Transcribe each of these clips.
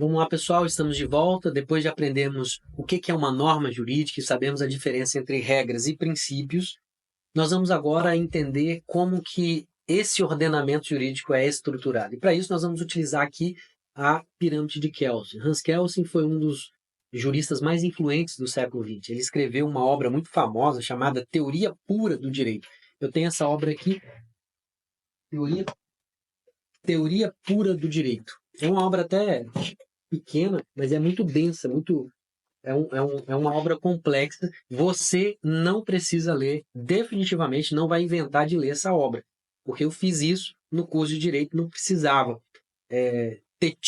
Vamos lá, pessoal, estamos de volta. Depois de aprendermos o que é uma norma jurídica e sabemos a diferença entre regras e princípios, nós vamos agora entender como que esse ordenamento jurídico é estruturado. E para isso nós vamos utilizar aqui a pirâmide de Kelsen. Hans Kelsen foi um dos juristas mais influentes do século XX. Ele escreveu uma obra muito famosa chamada Teoria Pura do Direito. Eu tenho essa obra aqui, Teoria Pura do Direito. É uma obra até pequena, mas é muito densa, é uma obra complexa. Você não precisa ler, definitivamente não vai inventar de ler essa obra, porque eu fiz isso no curso de Direito, não precisava ter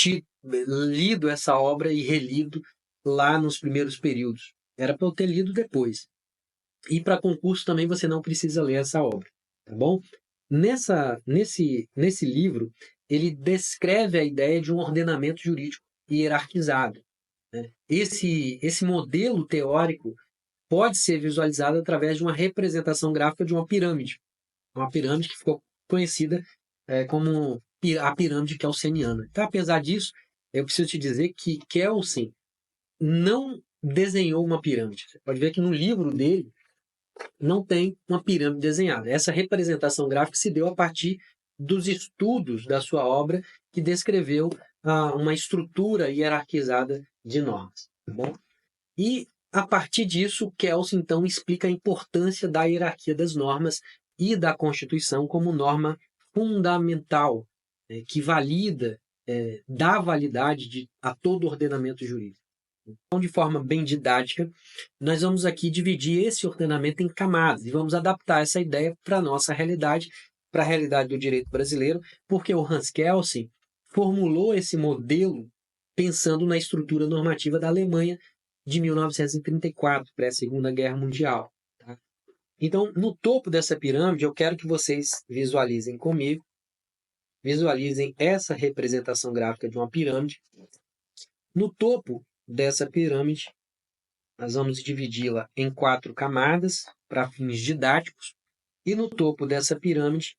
lido essa obra e relido lá nos primeiros períodos. Era para eu ter lido depois. E para concurso também você não precisa ler essa obra, tá bom? Nesse livro, ele descreve a ideia de um ordenamento jurídico hierarquizado, né? Esse modelo teórico pode ser visualizado através de uma representação gráfica de uma pirâmide que ficou conhecida como a pirâmide kelseniana. Então, apesar disso, eu preciso te dizer que Kelsen não desenhou uma pirâmide. Você pode ver que no livro dele não tem uma pirâmide desenhada. Essa representação gráfica se deu a partir dos estudos da sua obra, que descreveu uma estrutura hierarquizada de normas. Tá bom? E, a partir disso, Kelsen, então, explica a importância da hierarquia das normas e da Constituição como norma fundamental, que valida, dá validade a todo ordenamento jurídico. Então, de forma bem didática, nós vamos aqui dividir esse ordenamento em camadas e vamos adaptar essa ideia para a nossa realidade, para a realidade do direito brasileiro, porque o Hans Kelsen formulou esse modelo pensando na estrutura normativa da Alemanha de 1934, pré-Segunda Guerra Mundial. Tá? Então, no topo dessa pirâmide, eu quero que vocês visualizem comigo, visualizem essa representação gráfica de uma pirâmide. No topo dessa pirâmide, nós vamos dividi-la em 4 camadas para fins didáticos. E no topo dessa pirâmide,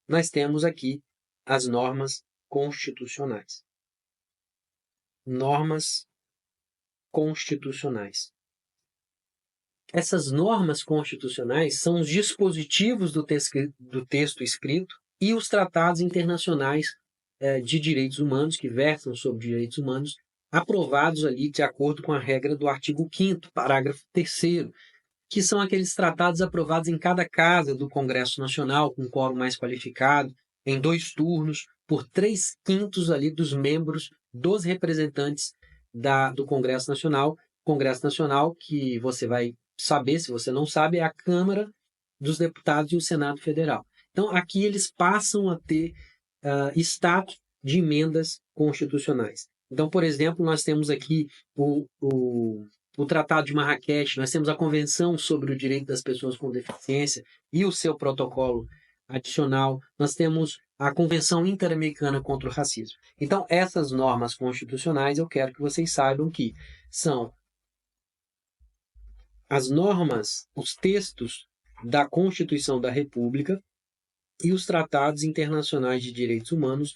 nós temos aqui as normas constitucionais. Normas constitucionais. Essas normas constitucionais são os dispositivos do texto escrito e os tratados internacionais de direitos humanos, que versam sobre direitos humanos, aprovados ali de acordo com a regra do artigo 5º, parágrafo 3º, que são aqueles tratados aprovados em cada casa do Congresso Nacional, com quórum mais qualificado, em 2 turnos, por 3/5 ali dos membros, dos representantes do Congresso Nacional. Congresso Nacional, que você vai saber, se você não sabe, é a Câmara dos Deputados e o Senado Federal. Então, aqui eles passam a ter status de emendas constitucionais. Então, por exemplo, nós temos aqui o Tratado de Marrakech, nós temos a Convenção sobre o Direito das Pessoas com Deficiência e o seu protocolo adicional, nós temos a Convenção Interamericana contra o Racismo. Então, essas normas constitucionais, eu quero que vocês saibam que são as normas, os textos da Constituição da República e os tratados internacionais de direitos humanos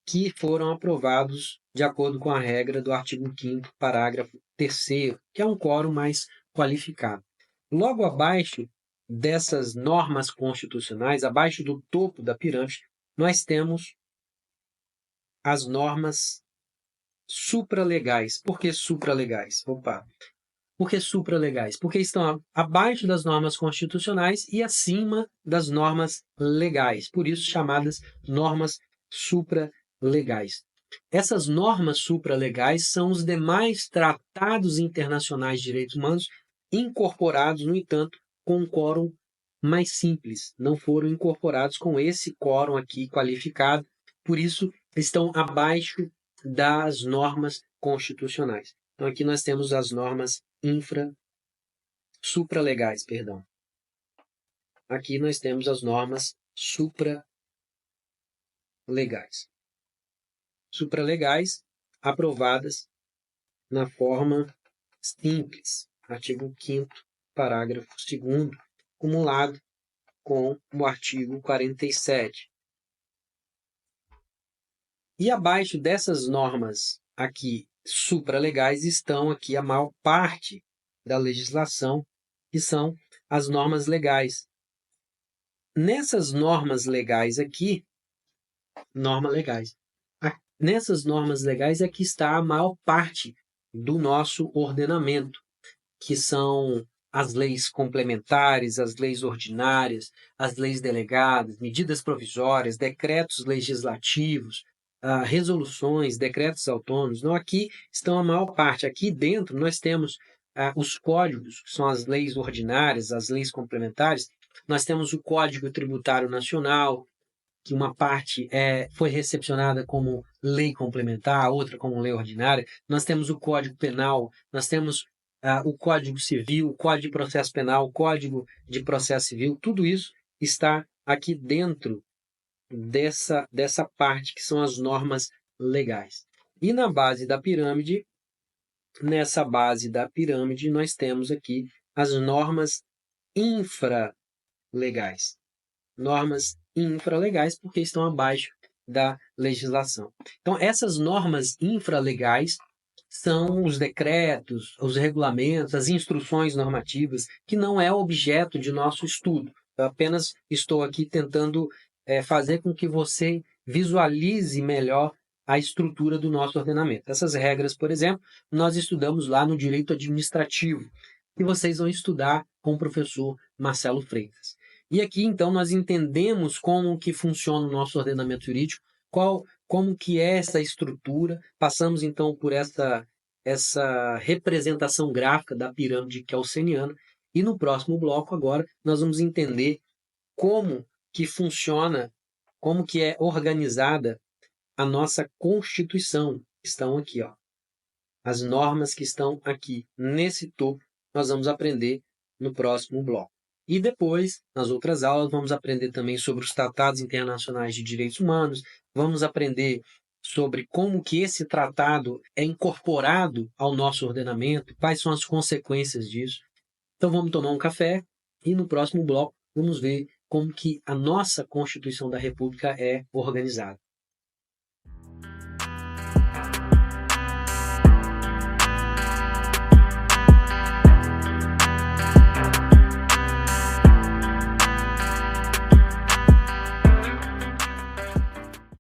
que foram aprovados de acordo com a regra do artigo 5º, parágrafo 3º, que é um quórum mais qualificado. Logo abaixo dessas normas constitucionais, abaixo do topo da pirâmide, nós temos as normas supralegais. Por que supralegais? Por que supralegais? Porque estão abaixo das normas constitucionais e acima das normas legais, por isso chamadas normas supralegais. Essas normas supralegais são os demais tratados internacionais de direitos humanos incorporados, no entanto, com um quórum mais simples. Não foram incorporados com esse quórum aqui qualificado, por isso estão abaixo das normas constitucionais. Então aqui nós temos as normas supralegais, perdão. Aqui nós temos as normas supralegais. Supralegais aprovadas na forma simples, artigo 5º, parágrafo 2º, cumulado com o artigo 47. E abaixo dessas normas aqui supralegais estão aqui a maior parte da legislação, que são as normas legais. Nessas normas legais aqui, nessas normas legais é que está a maior parte do nosso ordenamento, que são as leis complementares, as leis ordinárias, as leis delegadas, medidas provisórias, decretos legislativos, resoluções, decretos autônomos. Então, aqui estão a maior parte. Aqui dentro nós temos os códigos, que são as leis ordinárias, as leis complementares. Nós temos o Código Tributário Nacional, que uma parte foi recepcionada como lei complementar, a outra como lei ordinária. Nós temos o Código Penal, nós temos o Código Civil, o Código de Processo Penal, o Código de Processo Civil. Tudo isso está aqui dentro dessa parte, que são as normas legais. E na base da pirâmide, nessa base da pirâmide, nós temos aqui as normas infralegais. Normas infralegais porque estão abaixo da legislação. Então, essas normas infralegais são os decretos, os regulamentos, as instruções normativas, que não é objeto de nosso estudo. Eu apenas estou aqui tentando fazer com que você visualize melhor a estrutura do nosso ordenamento. Essas regras, por exemplo, nós estudamos lá no Direito Administrativo, e vocês vão estudar com o professor Marcelo Freitas. E aqui, então, nós entendemos como que funciona o nosso ordenamento jurídico, como que é essa estrutura, passamos, então, por essa representação gráfica da pirâmide kelseniana, e no próximo bloco, agora, nós vamos entender como que funciona, como que é organizada a nossa Constituição. Estão aqui, ó. As normas que estão aqui, nesse topo, nós vamos aprender no próximo bloco. E depois, nas outras aulas, vamos aprender também sobre os tratados internacionais de direitos humanos, vamos aprender sobre como que esse tratado é incorporado ao nosso ordenamento, quais são as consequências disso. Então vamos tomar um café e no próximo bloco vamos ver como que a nossa Constituição da República é organizada.